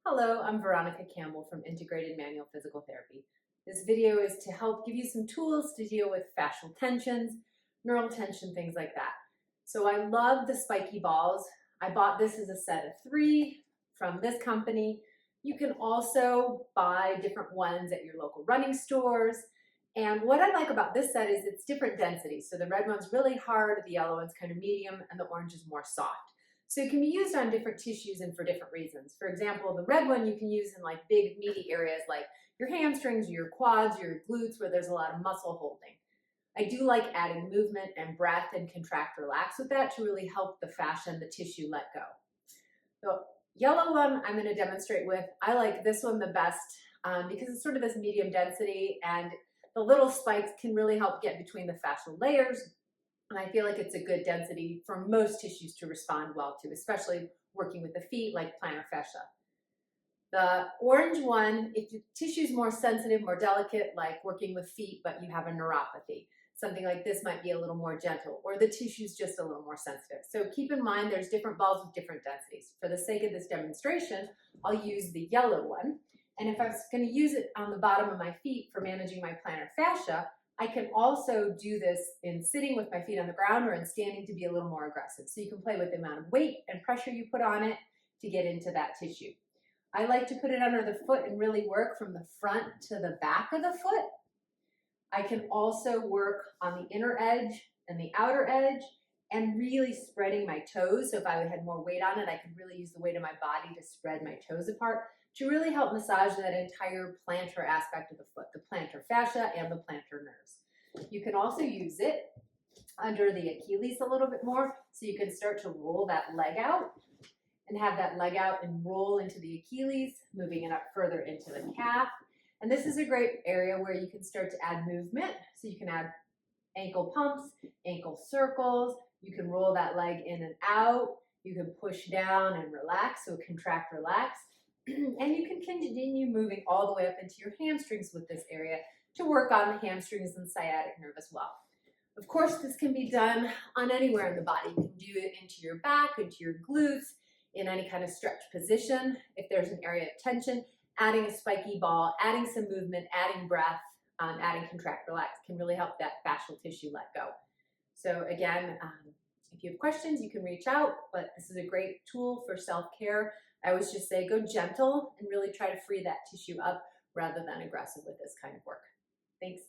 Hello, I'm Veronica Campbell from Integrated Manual Physical Therapy. This video is to help give you some tools to deal with fascial tensions, neural tension, things like that. So I love the spiky balls. I bought this as a set of 3 from this company. You can also buy different ones at your local running stores. And what I like about this set is it's different densities. So the red one's really hard, the yellow one's kind of medium, and the orange is more soft. So it can be used on different tissues and for different reasons. For example, the red one you can use in like big meaty areas like your hamstrings, your quads, your glutes where there's a lot of muscle holding. I do like adding movement and breath and contract, relax with that to really help the fascia and the tissue let go. The yellow one I'm going to demonstrate with, I like this one the best because it's sort of this medium density and the little spikes can really help get between the fascial layers. And I feel like it's a good density for most tissues to respond well to, especially working with the feet like plantar fascia. The orange one, if the tissue is more sensitive, more delicate, like working with feet, but you have a neuropathy, something like this might be a little more gentle, or the tissue is just a little more sensitive. So keep in mind there's different balls with different densities. For the sake of this demonstration, I'll use the yellow one. And if I was going to use it on the bottom of my feet for managing my plantar fascia, I can also do this in sitting with my feet on the ground or in standing to be a little more aggressive. So you can play with the amount of weight and pressure you put on it to get into that tissue. I like to put it under the foot and really work from the front to the back of the foot. I can also work on the inner edge and the outer edge and really spreading my toes. So if I had more weight on it, I could really use the weight of my body to spread my toes apart to really help massage that entire plantar aspect of the foot, the plantar fascia and the plantar nerves. You can also use it under the Achilles a little bit more, so you can start to roll that leg out and have that leg out and roll into the Achilles, moving it up further into the calf. And this is a great area where you can start to add movement. So you can add ankle pumps, ankle circles, you can roll that leg in and out, you can push down and relax, so contract, relax. And you can continue moving all the way up into your hamstrings with this area to work on the hamstrings and sciatic nerve as well. Of course, this can be done on anywhere in the body. You can do it into your back, into your glutes, in any kind of stretch position. If there's an area of tension, adding a spiky ball, adding some movement, adding breath, adding contract, relax can really help that fascial tissue let go. So again, if you have questions, you can reach out, but this is a great tool for self-care. I always just say go gentle and really try to free that tissue up rather than aggressive with this kind of work. Thanks.